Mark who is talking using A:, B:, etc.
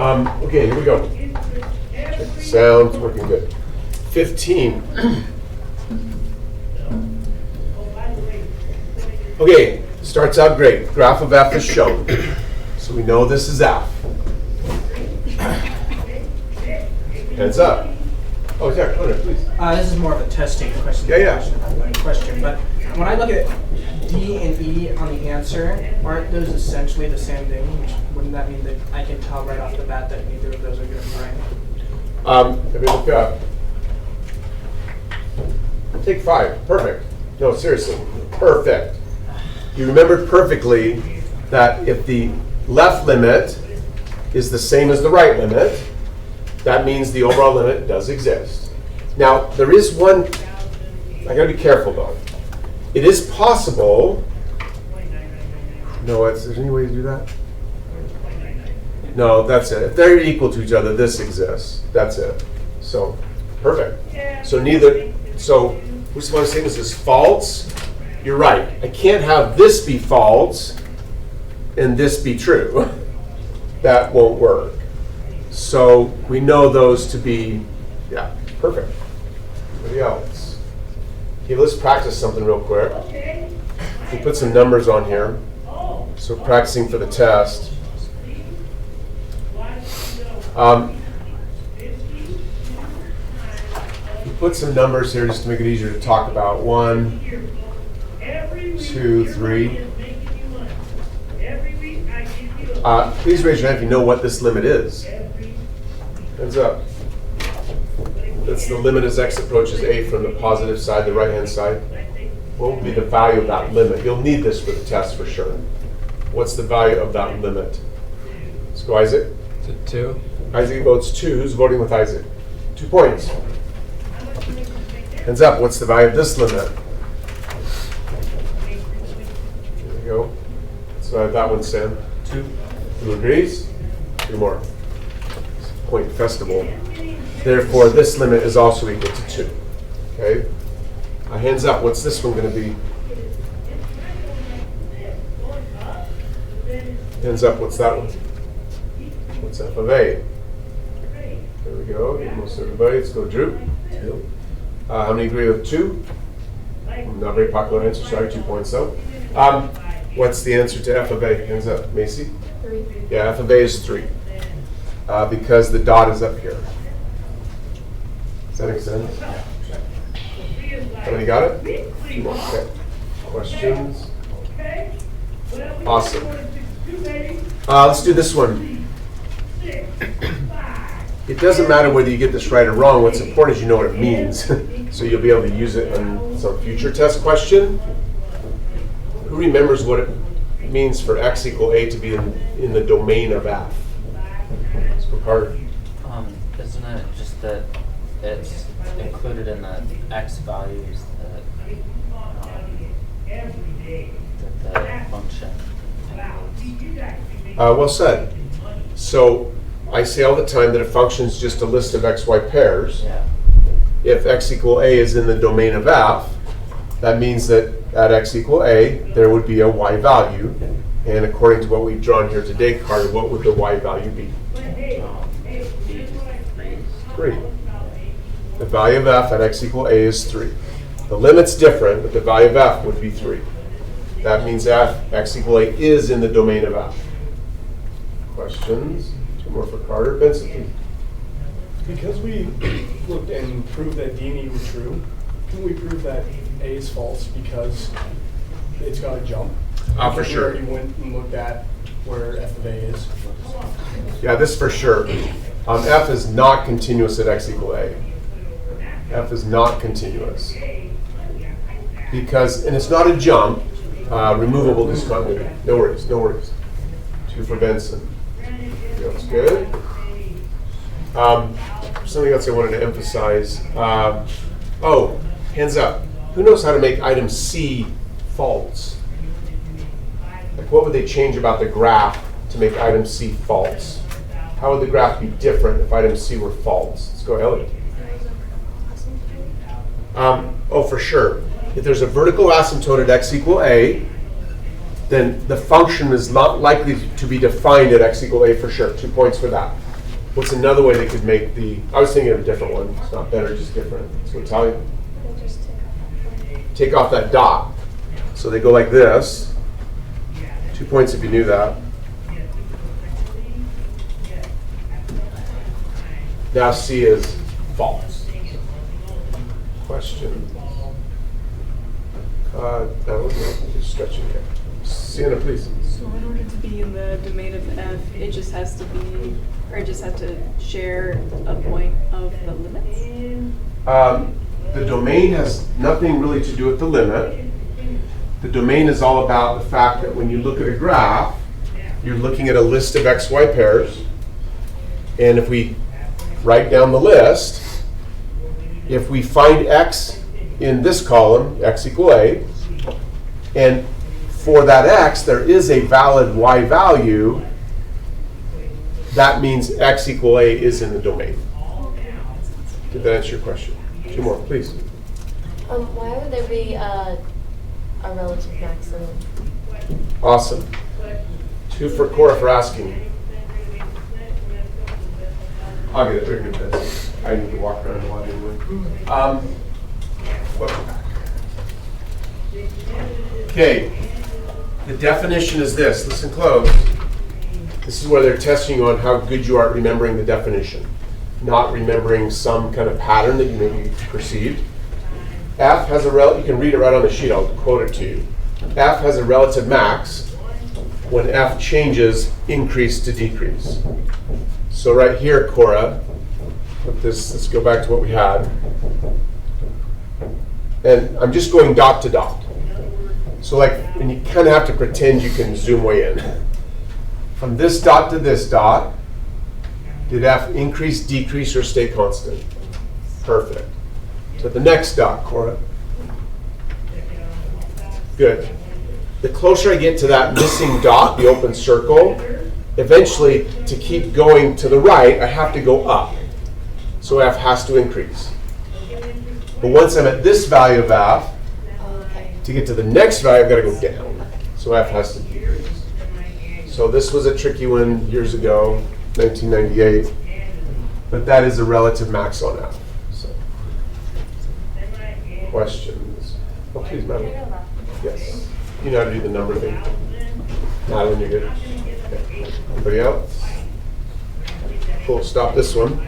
A: Okay, here we go. Check the sound, it's working good. 15. Okay, starts out great. Graph of f is shown. So we know this is f. Heads up. Oh, yeah, go ahead, please.
B: This is more of a testing question. Question, but when I look at D and E on the answer, aren't those essentially the same thing? Wouldn't that mean that I can tell right off the bat that neither of those are going to be right?
A: Let me look up. Take 5. Perfect. No, seriously. Perfect. You remembered perfectly that if the left limit is the same as the right limit, that means the overall limit does exist. Now, there is one, I gotta be careful though. It is possible, no, is there any way to do that? No, that's it. If they're equal to each other, this exists. That's it. So, perfect. So neither, so we just want to say this is false. You're right. I can't have this be false and this be true. That won't work. So we know those to be, yeah, perfect. Anybody else? Okay, let's practice something real quick. We put some numbers on here. So we're practicing for the test. We put some numbers here just to make it easier to talk about. 1, 2, 3. Please raise your hand if you know what this limit is. Hands up. That's the limit as x approaches a from the positive side, the right-hand side. What will be the value of that limit? You'll need this for the test for sure. What's the value of that limit? Let's go, Isaac.
C: Is it 2?
A: Isaac votes 2. Who's voting with Isaac? 2 points. Hands up. What's the value of this limit? There we go. So that one, Sam.
C: 2.
A: Who agrees? 2 more. Point festival. Therefore, this limit is also equal to 2. Okay? Hands up. What's this one going to be? Hands up. What's that one? What's f of a? There we go. Almost everybody. Let's go, Drew. 2. How many agree with 2? Not very popular answer. Sorry, 2 points though. What's the answer to f of a? Hands up. Macy?
D: 3.
A: Yeah, f of a is 3. Because the dot is up here. Does that make sense? Somebody got it? 2 more. Okay. Questions? Awesome. Let's do this one. It doesn't matter whether you get this right or wrong. What's important is you know what it means. So you'll be able to use it on some future test question. Who remembers what it means for x equal a to be in the domain of f? Let's go, Carter.
E: Isn't it just that it's included in the x values that the function includes?
A: Well said. So I say all the time that a function is just a list of xy pairs.
E: Yeah.
A: If x equal a is in the domain of f, that means that at x equal a, there would be a y value. And according to what we've drawn here today, Carter, what would the y value be? 3. The value of f at x equal a is 3. The limit's different, but the value of f would be 3. That means x equal a is in the domain of f. Questions? 2 more for Carter. Benson.
F: Because we looked and proved that D and E were true, can we prove that A is false because it's got a jump?
A: For sure.
F: We already went and looked at where f of A is.
A: Yeah, this for sure. F is not continuous at x equal a. F is not continuous. Because, and it's not a jump, removable discontinuity. No worries, no worries. 2 for Benson. That's good. Something else I wanted to emphasize. Hands up. Who knows how to make item C false? Like, what would they change about the graph to make item C false? How would the graph be different if item C were false? Let's go, Elliot. For sure. If there's a vertical asymptote at x equal a, then the function is not likely to be defined at x equal a for sure. 2 points for that. What's another way they could make I was thinking of a different one. It's not better, just different. So tell you. Take off that dot. So they go like this. 2 points if you knew that. Now C is false. Question. That was just stretching it. Sienna, please.
C: So in order to be in the domain of f, it just has to be, or it just has to share a point of the limits?
A: The domain has nothing really to do with the limit. The domain is all about the fact that when you look at a graph, you're looking at a list of xy pairs. And if we write down the list, if we find x in this column, x equal a, and for that x there is a valid y value, that means x equal a is in the domain. Did that answer your question? 2 more, please.
D: Why would there be a relative maximum?
A: Awesome. 2 for Cora for asking. I'll get it. Very good. This. I need to walk around a lot anyway. Welcome back. Okay. The definition is this. Listen close. This is where they're testing you on how good you are at remembering the definition, not remembering some kind of pattern that you maybe perceived. F has a you can read it right on the sheet. I'll quote it to you. F has a relative max when F changes increase to decrease. So right here, Cora, let's go back to what we had. And I'm just going dot to dot. So like, and you kind of have to pretend you can zoom way in. From this dot to this dot, did F increase, decrease, or stay constant? Perfect. To the next dot, Cora. Good. The closer I get to that missing dot, the open circle, eventually, to keep going to the right, I have to go up. So F has to increase. But once I'm at this value of F, to get to the next value, I've got to go down. So F has to decrease. So this was a tricky one years ago, 1998. But that is a relative max on F. So. Questions? Oh, please, Madeline. Yes. You know how to do the number thing. Madeline, you're good. Okay. Anybody else? Cool. Stop this one.